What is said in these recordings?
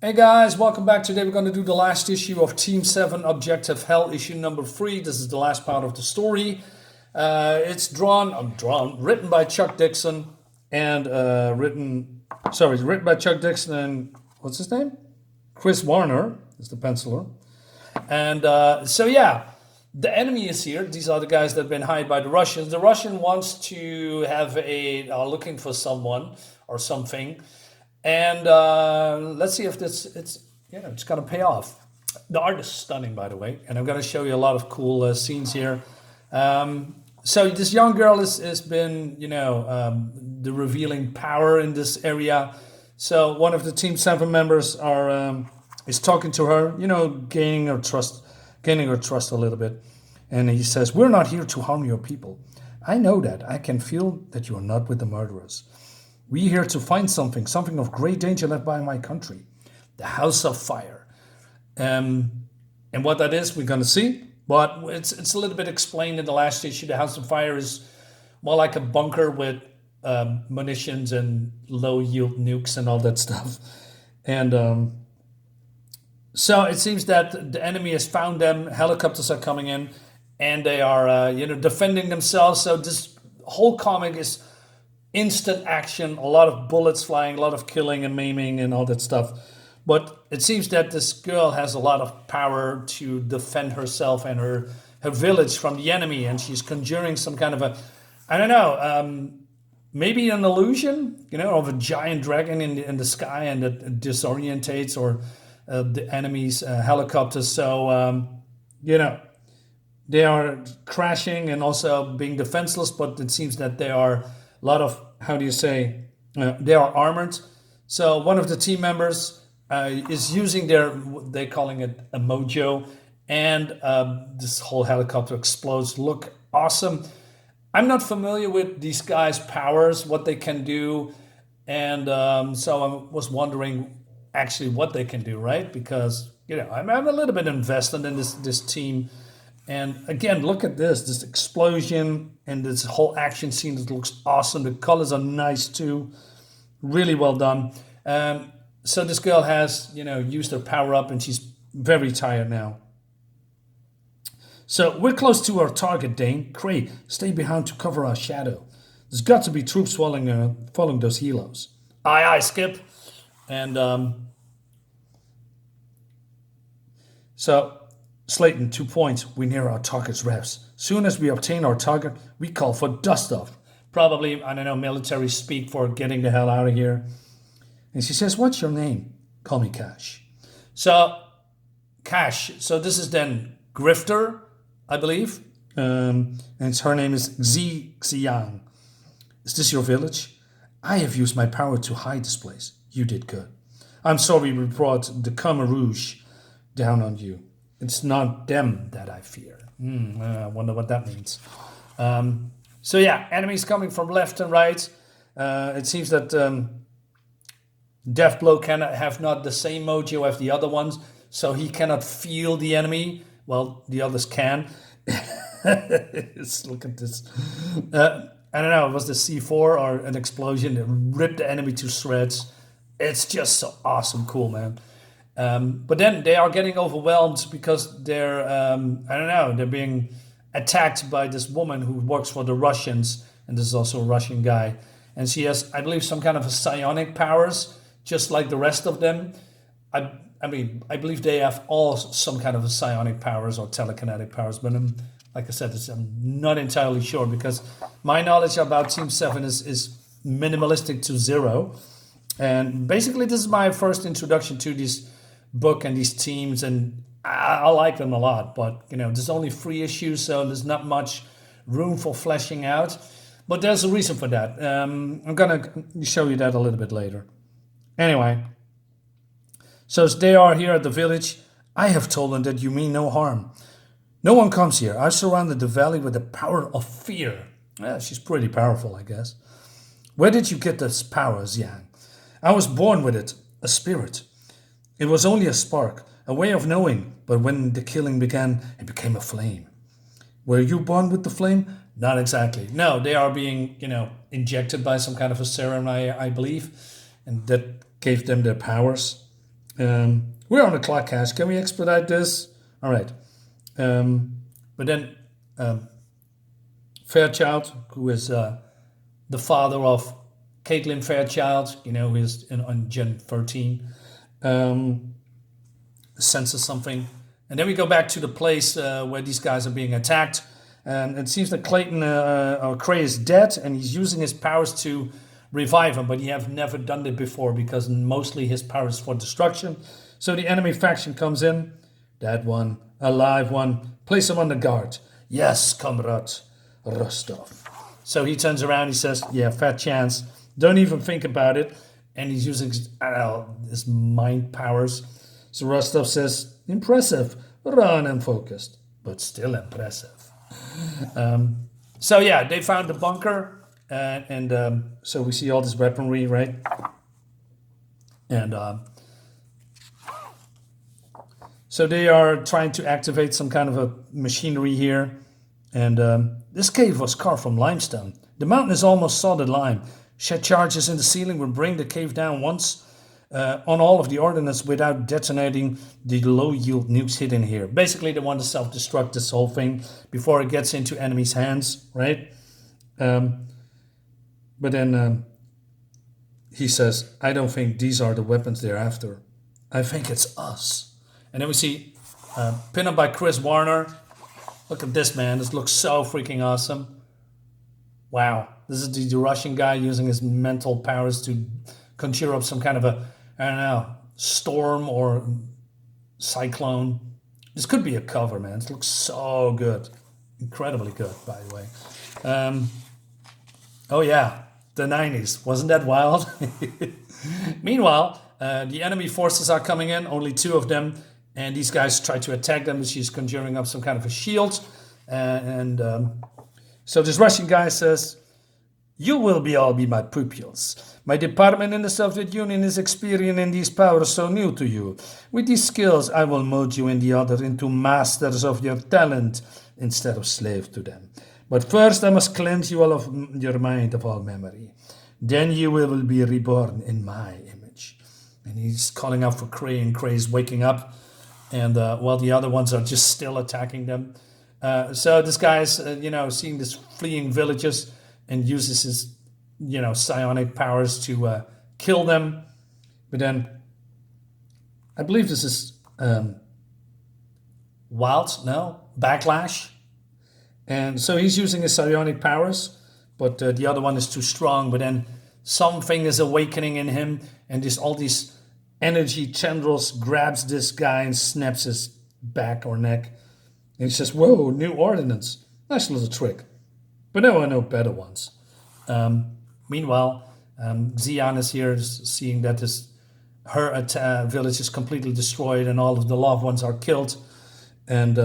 Hey guys, welcome back. Today we're going to do the last issue of Team 7 Objective Hell, issue number 3. This is the last part of the story. It's written by Chuck Dixon and written by Chuck Dixon and what's his name? Chris Warner is the penciler. And the enemy is here. These are the guys that have been hired by the Russians. The Russian wants to have looking for someone or something. And let's see if it's going to pay off. The art is stunning, by the way, and I'm going to show you a lot of cool scenes here. So this young girl has been, the revealing power in this area. So one of the Team 7 members is talking to her, gaining her trust a little bit. And he says, "We're not here to harm your people. I know that. I can feel that you are not with the murderers. We're here to find something of great danger left by my country, the House of Fire." And what that is, we're going to see. But it's a little bit explained in the last issue. The House of Fire is more like a bunker with munitions and low-yield nukes and all that stuff. And so it seems that the enemy has found them. Helicopters are coming in, and they are defending themselves. So this whole comic is instant action, a lot of bullets flying, a lot of killing and maiming and all that stuff. But it seems that this girl has a lot of power to defend herself and her village from the enemy. And she's conjuring some kind of maybe an illusion, of a giant dragon in the sky, and that disorientates or the enemy's helicopters. So, they are crashing and also being defenseless, but it seems that they are a lot of, they are armored. So one of the team members is using they're calling it a mojo, and this whole helicopter explodes. Look awesome. I'm not familiar with these guys' powers, what they can do, and so I was wondering actually what they can do, right? Because, I'm a little bit invested in this team. And again, look at this explosion and this whole action scene. It looks awesome. The colors are nice too. Really well done. So this girl has, used her power up, and she's very tired now. So we're close to our target, Dane. Cray, stay behind to cover our shadow. There's got to be troops following those helos. Aye, aye, Skip. And so Slayton, 2 points. We near our target's reps. Soon as we obtain our target, we call for dust-off. Probably, military speak for getting the hell out of here. And she says, "What's your name?" "Call me Cash." So, Cash. So this is then Grifter, I believe. And her name is Xiang. "Is this your village?" "I have used my power to hide this place. You did good. I'm sorry we brought the Khmer Rouge down on you. It's not them that I fear." I wonder what that means. Enemies coming from left and right. It seems that Deathblow cannot have not the same mojo as the other ones, so he cannot feel the enemy. Well, the others can. Look at this. I don't know, it was the C4 or an explosion that ripped the enemy to shreds. It's just so awesome, cool, man. But then they are getting overwhelmed because they're, they're being attacked by this woman who works for the Russians, and this is also a Russian guy. And she has, I believe, some kind of a psionic powers, just like the rest of them. I believe they have all some kind of a psionic powers or telekinetic powers, but like I said, I'm not entirely sure because my knowledge about Team 7 is minimalistic to zero. And basically, this is my first introduction to this book and these teams, and I like them a lot. But there's only 3 issues, so there's not much room for fleshing out. But there's a reason for that. I'm gonna show you that a little bit later. Anyway, so they are here at the village. "I have told them that you mean no harm. No one comes here. I've surrounded the valley with the power of fear." Yeah, she's pretty powerful, I guess. "Where did you get this power, Xiang?" "I was born with it, a spirit. It was only a spark, a way of knowing, but when the killing began, it became a flame." "Were you born with the flame?" "Not exactly. No, they are being, injected by some kind of a serum, I believe, and that gave them their powers. We're on the clock, Cash. Can we expedite this? All right. But then Fairchild, who is the father of Caitlin Fairchild, who is on Gen 13, senses something. And then we go back to the place where these guys are being attacked. And it seems that Cray is dead, and he's using his powers to revive him, but he have never done it before because mostly his power is for destruction. So the enemy faction comes in. Dead one, alive one, place him on the guard. Yes, comrade Rostov. So he turns around, he says, yeah, fat chance. Don't even think about it. And he's using his mind powers. So Rostov says, impressive, run and focused, but still impressive. So yeah, they found the bunker. And so we see all this weaponry, right? And so they are trying to activate some kind of a machinery here. And this cave was carved from limestone. The mountain is almost solid lime. Shed charges in the ceiling will bring the cave down once on all of the ordnance without detonating the low-yield nukes hidden here. Basically, they want to self-destruct this whole thing before it gets into enemies' hands, right? But then he says, I don't think these are the weapons they're after. I think it's us. And then we see pin-up by Chris Warner. Look at this, man. This looks so freaking awesome. Wow. This is the Russian guy using his mental powers to conjure up some kind of a, I don't know, storm or cyclone. This could be a cover, man. This looks so good. Incredibly good, by the way. Oh, yeah. The 90s. Wasn't that wild? Meanwhile, the enemy forces are coming in. Only 2 of them. And these guys try to attack them. She's conjuring up some kind of a shield. So this Russian guy says, you will all be my pupils. My department in the Soviet Union is experiencing these powers so new to you. With these skills, I will mold you and the other into masters of your talent instead of slaves to them. But first, I must cleanse you all of your mind of all memory. Then you will be reborn in my image. And he's calling out for Cray, and Cray's waking up. And while the other ones are just still attacking them. So this guy's, seeing this fleeing villages and uses his, psionic powers to kill them. But then, I believe this is Backlash. And so he's using his psionic powers, but the other one is too strong. But then something is awakening in him, and all these energy tendrils grabs this guy and snaps his back or neck. And he says, whoa, new ordnance. Nice little trick. But now I know better ones. Meanwhile, Xian is here seeing that her village is completely destroyed and all of the loved ones are killed. And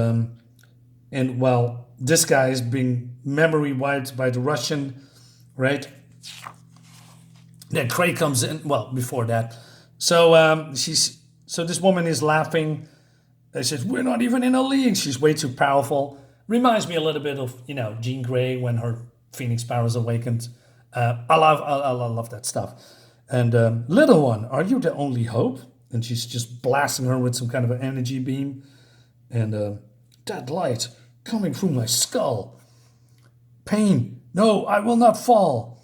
while this guy is being memory wiped by the Russian, right? Then Cray comes in, well, before that. So this woman is laughing. She says, we're not even in a league. She's way too powerful. Reminds me a little bit of, Jean Grey when her Phoenix powers awakened. I love that stuff. And little one, are you the only hope? And she's just blasting her with some kind of an energy beam. And that light coming through my skull. Pain. No, I will not fall.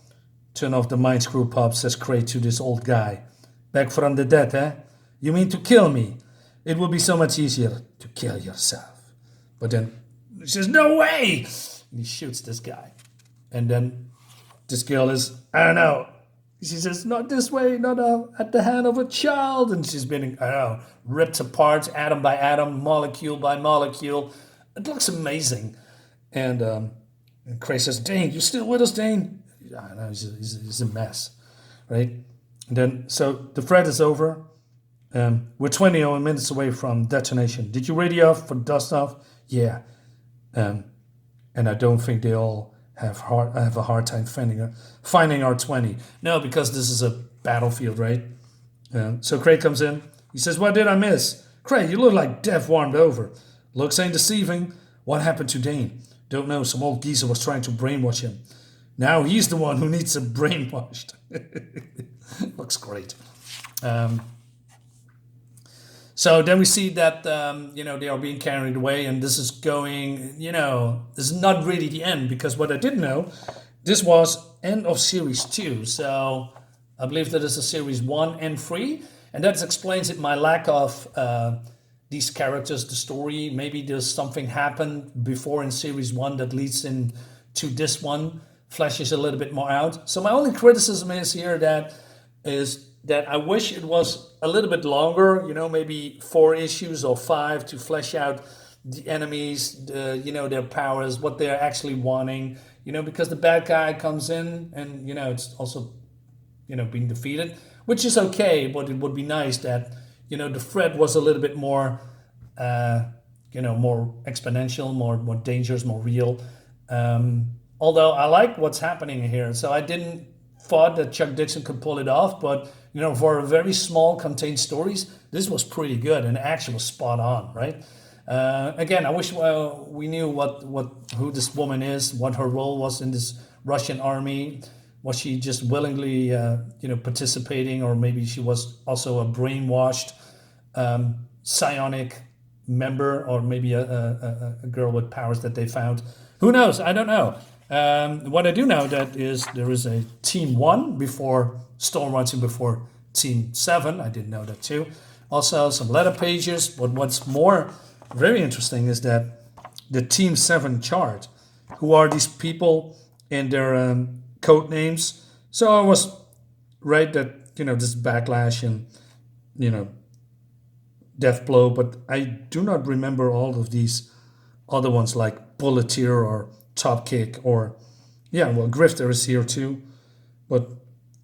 Turn off the mind screw, pup, says Cray to this old guy. Back from the dead, eh? You mean to kill me? It would be so much easier to kill yourself. But then he says, no way! And he shoots this guy. And then this girl is, I don't know. She says, not this way, not at the hand of a child. And she's been, ripped apart, atom by atom, molecule by molecule. It looks amazing. And Cray says, Dane, you still with us, Dane? I don't know, he's a mess, right? And then, so the threat is over. We're 20 minutes away from detonation. Did you radio off for dust off? Yeah. And I don't think they all have a hard time finding our 20. No, because this is a battlefield, right? So Cray comes in. He says, what did I miss? Cray, you look like death warmed over. Looks ain't deceiving. What happened to Dane? Don't know. Some old geezer was trying to brainwash him. Now he's the one who needs it brainwashed. Looks great. So then we see that they are being carried away, and this is going. This is not really the end, because what I didn't know, this was end of series 2. So I believe that is a series 1 and 3, and that explains it. My lack of these characters, the story. Maybe there's something happened before in series 1 that leads into this one, fleshes a little bit more out. So my only criticism is here that I wish it was a little bit longer, maybe 4 issues or 5 to flesh out the enemies, their powers, what they're actually wanting, because the bad guy comes in and, it's also, being defeated, which is okay, but it would be nice that, the threat was a little bit more, more exponential, more dangerous, more real. Although I like what's happening here. So I didn't thought that Chuck Dixon could pull it off, but for a very small contained stories, this was pretty good and actually was spot on, right? Again, I wish we knew who this woman is, what her role was in this Russian army. Was she just willingly, participating, or maybe she was also a brainwashed psionic member, or maybe a girl with powers that they found? Who knows? I don't know. What I do know that is there is a Team 1 before Storm Rising, before Team 7. I didn't know that too. Also some letter pages. But what's more very interesting is that the Team 7 chart. Who are these people and their code names? So I was right that this Backlash and Death Blow, but I do not remember all of these other ones like Bulleteer or Top Kick, or Grifter is here too, but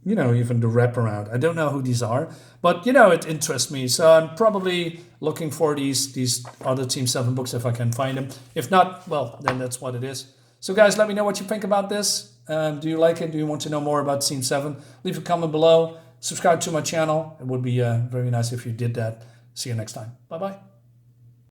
even the wraparound. I don't know who these are, but it interests me. So I'm probably looking for these other Team 7 books if I can find them. If not, well, then that's what it is. So guys, let me know what you think about this. Do you like it? Do you want to know more about Team 7? Leave a comment below. Subscribe to my channel. It would be very nice if you did that. See you next time. Bye bye.